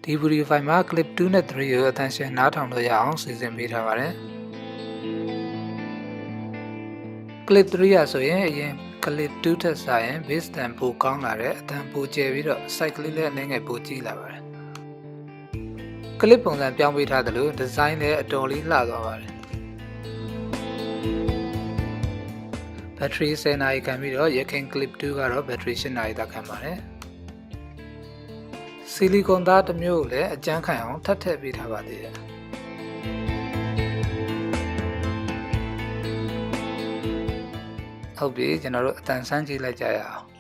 ဒီဗီဒီယိုဖိုင်မှာ clip 2နဲ့3ကိုအတန်းရှင်းနားထောင်လို့ရအောင်စီစဉ်ပေးထားပါတယ် clip 3ရဆိုရင်အရင် clip 2ထက်စာရင် bass တန်ပိုကောင်းလာတဲ့အတန်းပိုကျယ်ပြီးတော့ site ကလေးလည်းအနေငယ်ပိုကြီးလာပါတယ် clip ပုံစံပြောင်းပေးထားသလို design လည်းအတော်လေးလှသွားပါတယ် battery 10 နာရီခံပြီးတော့ရခင် clip 2ကတော့ battery 8 နာရီသာခံပါတယ် ဆီလီကွန်သားတစ်မျိုးကိုလည်းအကျန်းခံအောင်ထပ်ထည့်ပေးထားပါသေးတယ်ဟုတ်ပြီကျွန်တော်တို့အတန်ဆန်းကြည့်လိုက်ကြရအောင်